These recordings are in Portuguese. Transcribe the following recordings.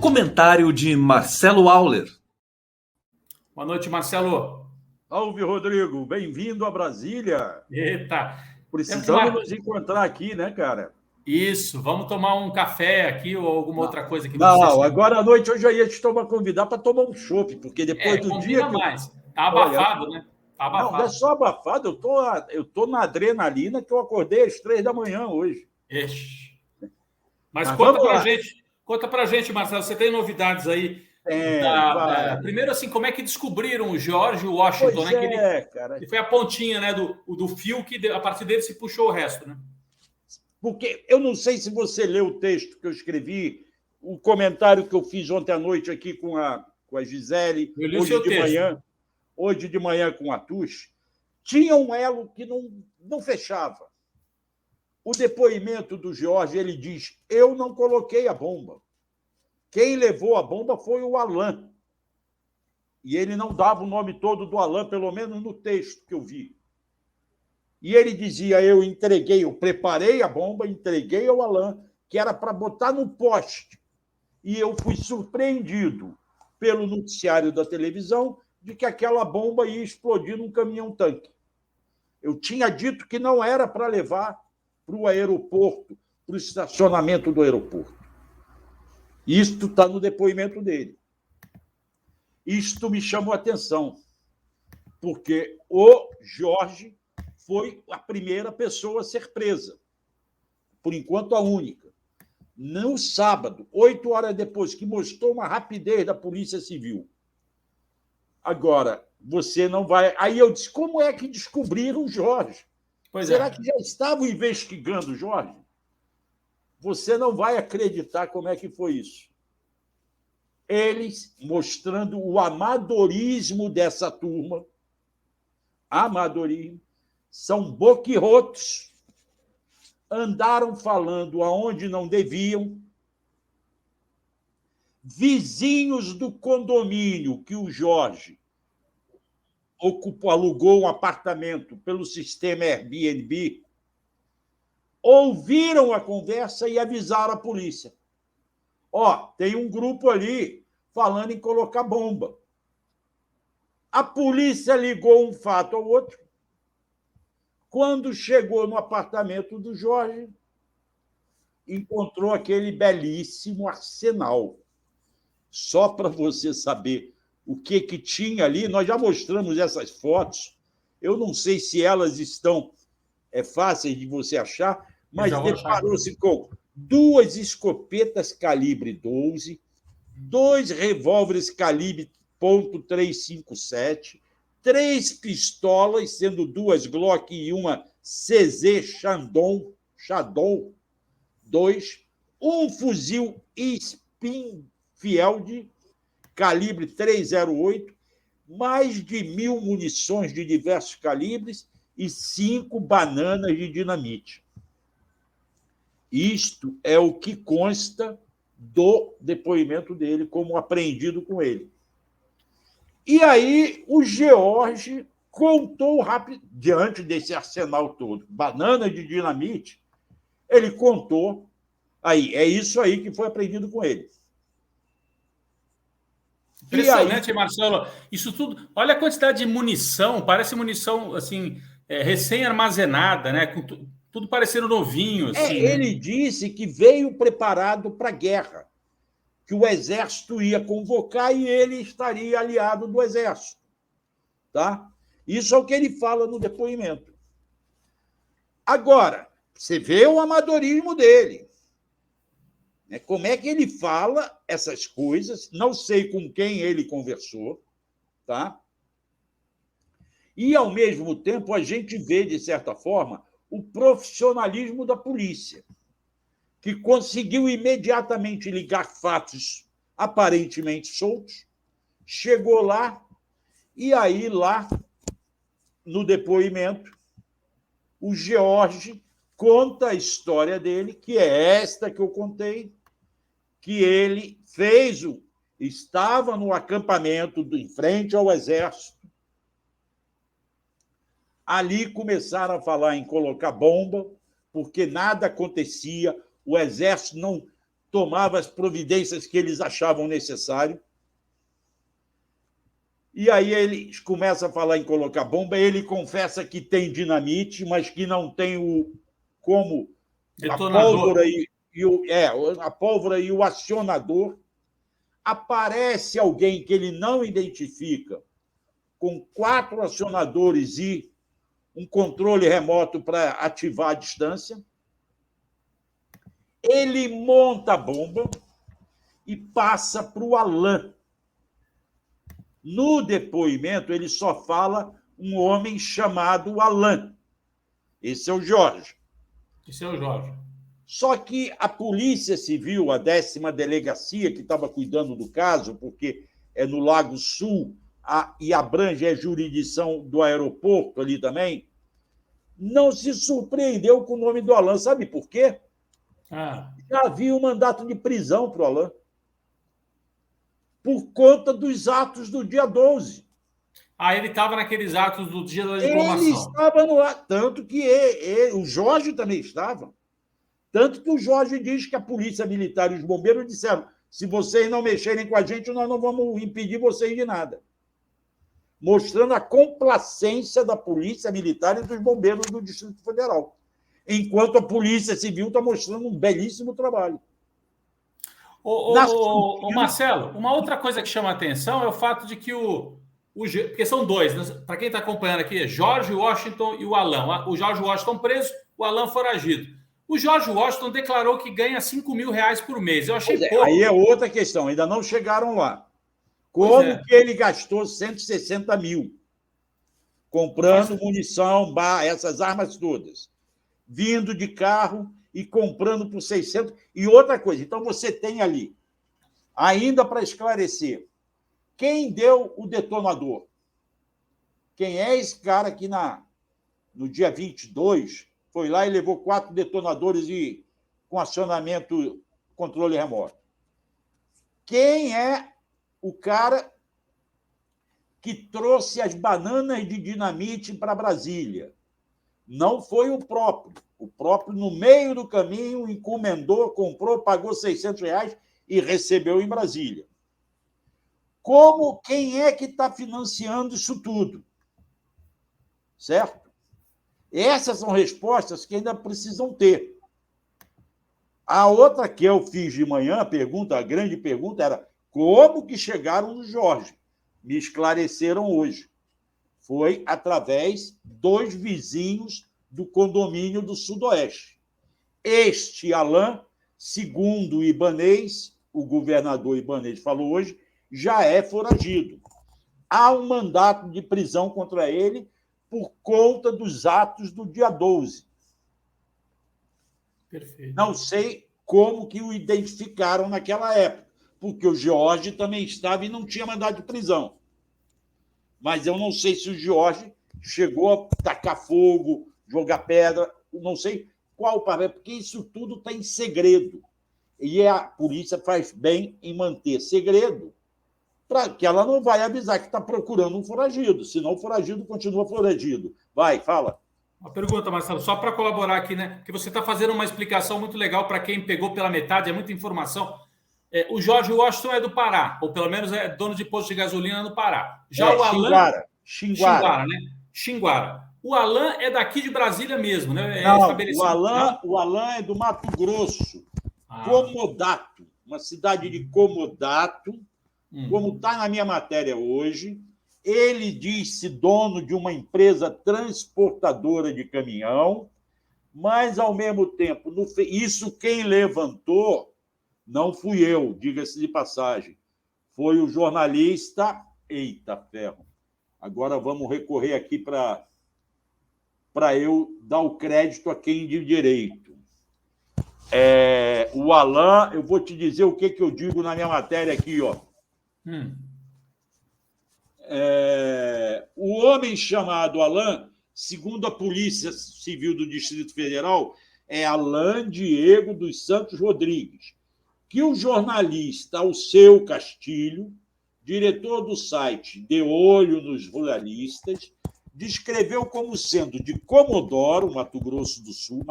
comentário de Marcelo Auler. Boa noite, Marcelo. Salve, Rodrigo. Bem-vindo a Brasília. Eita. Precisamos nos encontrar aqui, né, cara? Isso. Vamos tomar um café aqui ou alguma outra coisa que não agora à noite eu já ia te convidar para tomar um chopp, porque depois do dia que... mais. Tá abafado, olha, né? Tá abafado. Não é só abafado, eu tô na adrenalina que eu acordei às 3 da manhã hoje. Ixi. Mas conta pra gente, Marcelo, você tem novidades aí? Primeiro, assim, como é que descobriram o George Washington, pois né? Cara. Ele foi a pontinha, né, do fio que a partir dele se puxou o resto, né? Porque eu não sei se você leu o texto que eu escrevi, o comentário que eu fiz ontem à noite aqui com a Gisele, hoje de manhã com a Tux, tinha um elo que não fechava. O depoimento do George, ele diz, eu não coloquei a bomba. Quem levou a bomba foi o Alain. E ele não dava o nome todo do Alain, pelo menos no texto que eu vi. E ele dizia, eu preparei a bomba, entreguei ao Alain, que era para botar no poste. E eu fui surpreendido pelo noticiário da televisão de que aquela bomba ia explodir num caminhão-tanque. Eu tinha dito que não era para levar para o aeroporto, para o estacionamento do aeroporto. Isto está no depoimento dele. Isto me chamou a atenção, porque o Jorge foi a primeira pessoa a ser presa, por enquanto a única. No sábado, 8 horas depois, que mostrou uma rapidez da Polícia Civil. Agora, você não vai... Aí eu disse, como é que descobriram o Jorge? Será que já estavam investigando o Jorge? Você não vai acreditar como é que foi isso. Eles mostrando o amadorismo dessa turma. Amadorismo. São boquirrotos. Andaram falando aonde não deviam. Vizinhos do condomínio que o Jorge alugou um apartamento pelo sistema Airbnb, ouviram a conversa e avisaram a polícia. Tem um grupo ali falando em colocar bomba. A polícia ligou um fato ao outro. Quando chegou no apartamento do Jorge, encontrou aquele belíssimo arsenal. Só para você saber o que tinha ali, nós já mostramos essas fotos. Eu não sei se elas estão fáceis de você achar, mas deparou-se com 2 escopetas calibre 12, 2 revólveres calibre .357, 3 pistolas, sendo 2 Glock e uma CZ Shadow 2, um fuzil Springfield calibre .308, mais de 1.000 munições de diversos calibres e 5 bananas de dinamite. Isto é o que consta do depoimento dele, como apreendido com ele. E aí o George contou rápido, diante desse arsenal todo, banana de dinamite, ele contou, é isso aí que foi apreendido com ele. Impressionante, Marcelo. Isso tudo. Olha a quantidade de munição, parece munição assim, recém-armazenada, né? Com tudo parecendo novinho. Assim, ele disse que veio preparado para a guerra, que o exército ia convocar e ele estaria aliado do exército. Tá? Isso é o que ele fala no depoimento. Agora, você vê o amadorismo dele. Como é que ele fala essas coisas? Não sei com quem ele conversou, tá? E, ao mesmo tempo, a gente vê, de certa forma, o profissionalismo da polícia, que conseguiu imediatamente ligar fatos aparentemente soltos, chegou lá, e aí, lá, no depoimento, o George conta a história dele, que é esta que eu contei, que ele estava no acampamento em frente ao exército. Ali começaram a falar em colocar bomba, porque nada acontecia, o exército tomava as providências que eles achavam necessário. E aí eles começam a falar em colocar bomba, ele confessa que tem dinamite, mas que não tem como detonador. A pólvora e o acionador. Aparece alguém que ele não identifica, com 4 acionadores e um controle remoto para ativar a distância. Ele monta a bomba e passa para o Alain. No depoimento, ele só fala um homem chamado Alain. Esse é o Jorge. Esse é o Jorge. Só que a Polícia Civil, a 10ª Delegacia, que estava cuidando do caso, porque é no Lago Sul e abrange a jurisdição do aeroporto ali também, não se surpreendeu com o nome do Alain. Sabe por quê? Já havia um mandato de prisão para o Alain, por conta dos atos do dia 12. Ele estava naqueles atos do dia da diplomação. Ele estava no ato, tanto que o Jorge também estava. Tanto que o Jorge diz que a Polícia Militar e os bombeiros disseram: se vocês não mexerem com a gente, nós não vamos impedir vocês de nada. Mostrando a complacência da Polícia Militar e dos bombeiros do Distrito Federal. Enquanto a Polícia Civil está mostrando um belíssimo trabalho. Marcelo, uma outra coisa que chama a atenção é o fato de que porque são dois, né? Para quem está acompanhando aqui, George Washington e o Alain. O George Washington preso, o Alain foragido. O George Washington declarou que ganha R$5.000 por mês. Eu achei pouco. Aí é outra questão, ainda não chegaram lá. Como que ele gastou 160 mil comprando munição, essas armas todas, vindo de carro e comprando por 600. E outra coisa, então você tem ali, ainda para esclarecer, quem deu o detonador? Quem é esse cara que no dia 22 foi lá e levou 4 detonadores com acionamento, controle remoto? Quem é o cara que trouxe as bananas de dinamite para Brasília? Não foi o próprio. O próprio, no meio do caminho, encomendou, comprou, pagou R$600 e recebeu em Brasília. Quem é que está financiando isso tudo? Certo? Essas são respostas que ainda precisam ter. A outra que eu fiz de manhã, a grande pergunta era: como que chegaram no Jorge? Me esclareceram hoje. Foi através dos vizinhos do condomínio do Sudoeste. Este Alain, segundo o Ibanez, o governador Ibanez falou hoje, já é foragido. Há um mandato de prisão contra ele por conta dos atos do dia 12. Perfeito. Não sei como que o identificaram naquela época, porque o Jorge também estava e não tinha mandado de prisão. Mas eu não sei se o Jorge chegou a tacar fogo, jogar pedra, não sei qual papel, porque isso tudo está em segredo. E a polícia faz bem em manter segredo, para que ela não vai avisar que está procurando um foragido, senão o foragido continua foragido. Vai, fala. Uma pergunta, Marcelo, só para colaborar aqui, né? Porque você está fazendo uma explicação muito legal para quem pegou pela metade, é muita informação. O George Washington é do Pará, ou pelo menos é dono de posto de gasolina no Pará. Já o Alain... Xinguara, né? Xinguara. O Alain é daqui de Brasília mesmo, né? Não, o Alain é do Mato Grosso. Comodato, uma cidade de Comodato, como está na minha matéria hoje. Ele diz-se dono de uma empresa transportadora de caminhão, mas, ao mesmo tempo, isso quem levantou não fui eu, diga-se de passagem. Foi o jornalista... Eita, ferro. Agora vamos recorrer aqui para eu dar o crédito a quem de direito. O Alain, eu vou te dizer o que eu digo na minha matéria aqui, ó. O homem chamado Alain, segundo a Polícia Civil do Distrito Federal, é Alain Diego dos Santos Rodrigues, que o jornalista Alceu Castilho, diretor do site De Olho nos Ruralistas, descreveu como sendo de Comodoro, Mato Grosso do Sul,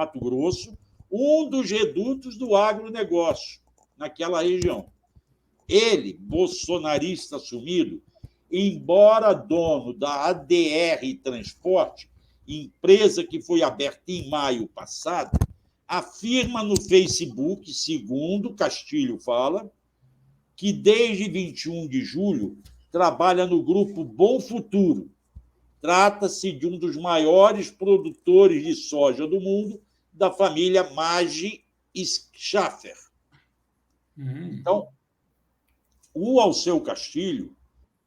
um dos redutos do agronegócio. naquela região. Ele, bolsonarista assumido, embora dono da ADR Transporte, empresa que foi aberta em maio passado, afirma no Facebook, segundo Castilho fala, que desde 21 de julho trabalha no grupo Bom Futuro. Trata-se de um dos maiores produtores de soja do mundo, da família Maggi Schaffer. Então, o Alceu Castilho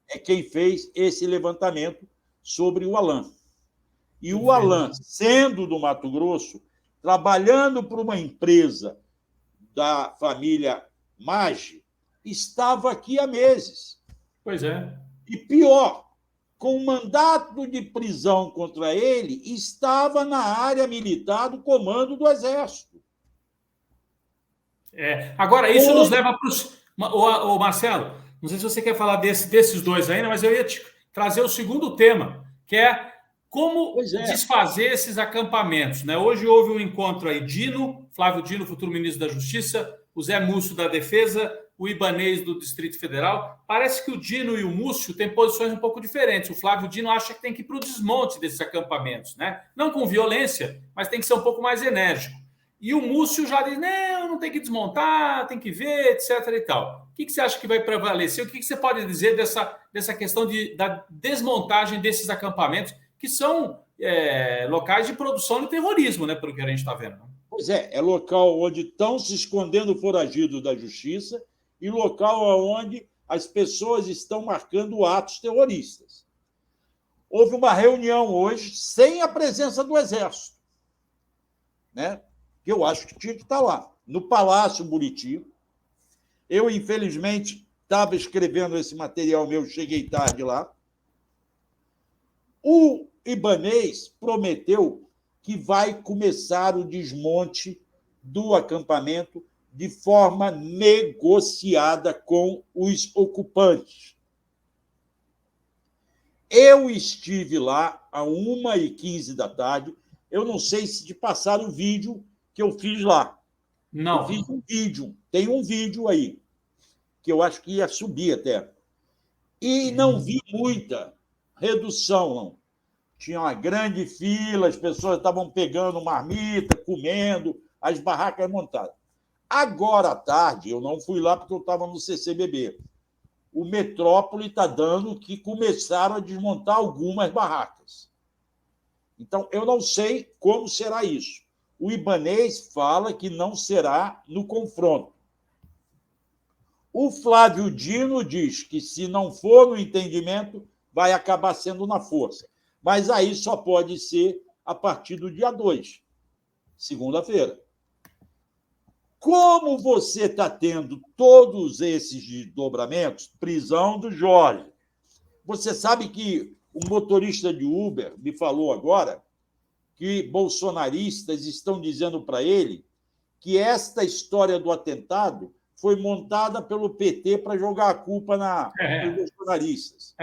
é quem fez esse levantamento sobre o Alan. E o Alan, sendo do Mato Grosso, trabalhando para uma empresa da família Maggi, estava aqui há meses. Pois é. E pior, com mandato de prisão contra ele, estava na área militar do comando do Exército. Agora, isso nos leva para os... Ô, Marcelo, não sei se você quer falar desses dois ainda, mas eu ia te trazer o segundo tema, que é como desfazer esses acampamentos. Né? Hoje houve um encontro aí, Flávio Dino, futuro ministro da Justiça, o Zé Múcio da Defesa, o Ibanez do Distrito Federal. Parece que o Dino e o Múcio têm posições um pouco diferentes. O Flávio Dino acha que tem que ir para o desmonte desses acampamentos, né? Não com violência, mas tem que ser um pouco mais enérgico. E o Múcio já diz, não tem que desmontar, tem que ver, etc. e tal. O que você acha que vai prevalecer? O que você pode dizer dessa questão da desmontagem desses acampamentos, que são locais de produção de terrorismo, né, pelo que a gente está vendo? Pois é local onde estão se escondendo foragidos da justiça e local onde as pessoas estão marcando atos terroristas. Houve uma reunião hoje sem a presença do Exército, né? Que eu acho que tinha que estar lá, no Palácio Buriti. Eu, infelizmente, estava escrevendo esse material meu, cheguei tarde lá. O Ibanez prometeu que vai começar o desmonte do acampamento de forma negociada com os ocupantes. Eu estive lá às 1h15 da tarde. Eu não sei se te passaram o vídeo que eu fiz lá. Não. Eu fiz um vídeo. Tem um vídeo aí, que eu acho que ia subir até. E não vi muita redução, não. Tinha uma grande fila, as pessoas estavam pegando marmita, comendo, as barracas montadas. Agora à tarde, eu não fui lá porque eu estava no CCBB. O Metrópole está dando que começaram a desmontar algumas barracas. Então, eu não sei como será isso. O Ibanez fala que não será no confronto. O Flávio Dino diz que, se não for no entendimento, vai acabar sendo na força. Mas aí só pode ser a partir do dia 2, segunda-feira. Como você está tendo todos esses desdobramentos, prisão do Jorge, você sabe que o motorista de Uber me falou agora que bolsonaristas estão dizendo para ele que esta história do atentado foi montada pelo PT para jogar a culpa nos bolsonaristas.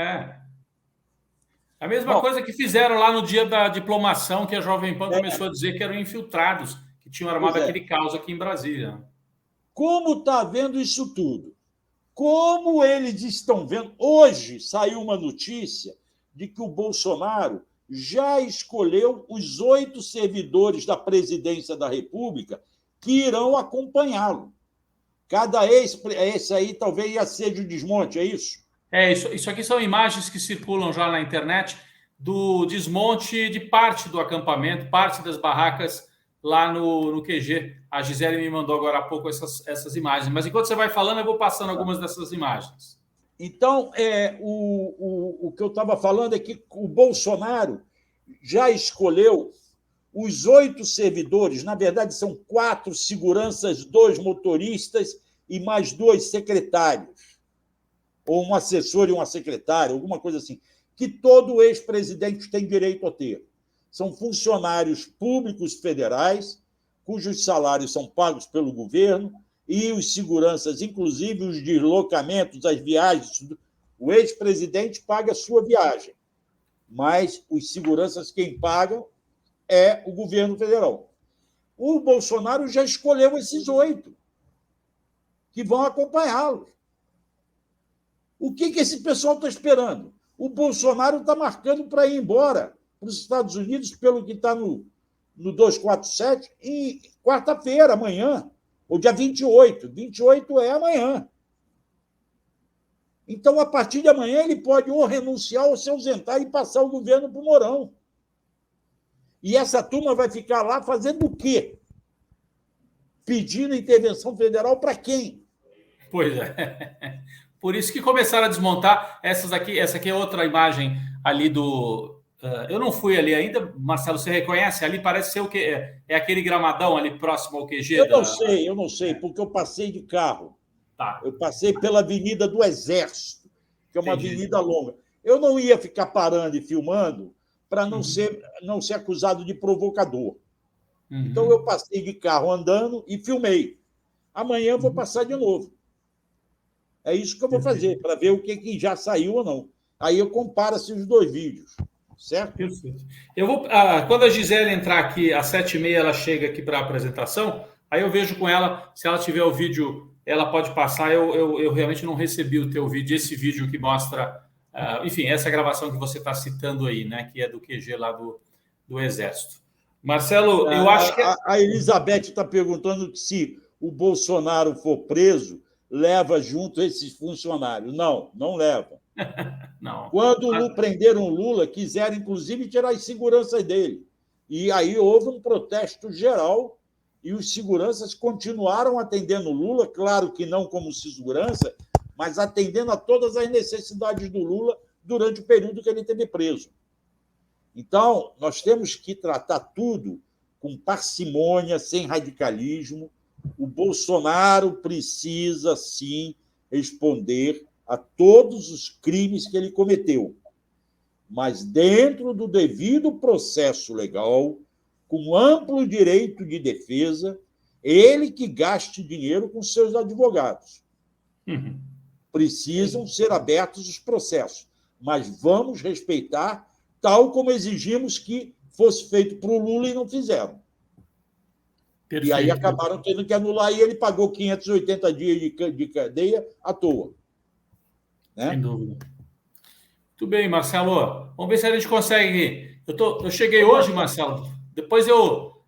A mesma coisa que fizeram lá no dia da diplomação, que a Jovem Pan começou a dizer que eram infiltrados, que tinham armado aquele caos aqui em Brasília. Como está vendo isso tudo? Como eles estão vendo? Hoje saiu uma notícia de que o Bolsonaro já escolheu os 8 servidores da presidência da República que irão acompanhá-lo. Esse aí talvez ia ser de desmonte, é isso? Isso aqui são imagens que circulam já na internet do desmonte de parte do acampamento, parte das barracas lá no QG. A Gisele me mandou agora há pouco essas imagens. Mas enquanto você vai falando, eu vou passando algumas dessas imagens. Então, o que eu estava falando é que o Bolsonaro já escolheu os 8 servidores, na verdade, são 4 seguranças, 2 motoristas e mais 2 secretários, ou um assessor e uma secretária, alguma coisa assim, que todo ex-presidente tem direito a ter. São funcionários públicos federais, cujos salários são pagos pelo governo, e os seguranças, inclusive os deslocamentos, as viagens. O ex-presidente paga a sua viagem, mas os seguranças quem pagam é o governo federal. O Bolsonaro já escolheu esses 8. que vão acompanhá-los. O que esse pessoal está esperando? O Bolsonaro está marcando para ir embora para os Estados Unidos, pelo que está no 247, em quarta-feira, amanhã, ou dia 28. 28 é amanhã. Então, a partir de amanhã, ele pode ou renunciar ou se ausentar e passar o governo para o Mourão. E essa turma vai ficar lá fazendo o quê? Pedindo intervenção federal para quem? Pois é. Por isso que começaram a desmontar essas aqui. Essa aqui é outra imagem ali do... eu não fui ali ainda, Marcelo, você reconhece? Ali parece ser o quê? É aquele gramadão ali próximo ao QG? Eu não sei, porque eu passei de carro. Tá. Eu passei pela Avenida do Exército, que é uma avenida longa. Eu não ia ficar parando e filmando para não ser acusado de provocador. Então, eu passei de carro andando e filmei. Amanhã eu vou passar de novo. É isso que eu vou fazer, para ver o que já saiu ou não. Aí eu comparo os dois vídeos, certo? Perfeito. Eu vou, quando a Gisele entrar aqui, às 7h30, ela chega aqui para a apresentação, aí eu vejo com ela, se ela tiver o vídeo, ela pode passar. Eu realmente não recebi o teu vídeo, esse vídeo que mostra, enfim, essa gravação que você está citando aí, né, que é do QG lá do Exército. Marcelo, eu acho que... A Elizabeth está perguntando se o Bolsonaro for preso, leva junto esses funcionários. Não, não leva. Não. Quando prenderam o Lula, quiseram, inclusive, tirar as seguranças dele. E aí houve um protesto geral e os seguranças continuaram atendendo o Lula, claro que não como segurança, mas atendendo a todas as necessidades do Lula durante o período que ele esteve preso. Então, nós temos que tratar tudo com parcimônia, sem radicalismo. O Bolsonaro precisa, sim, responder a todos os crimes que ele cometeu, mas dentro do devido processo legal, com amplo direito de defesa, ele que gaste dinheiro com seus advogados. Precisam ser abertos os processos, mas vamos respeitar, tal como exigimos que fosse feito para o Lula e não fizeram. Perfeito. E aí acabaram tendo que anular e ele pagou 580 dias de cadeia à toa. Né? Sem dúvida. Muito bem, Marcelo. Vamos ver se a gente consegue. Eu cheguei hoje, Marcelo. Depois eu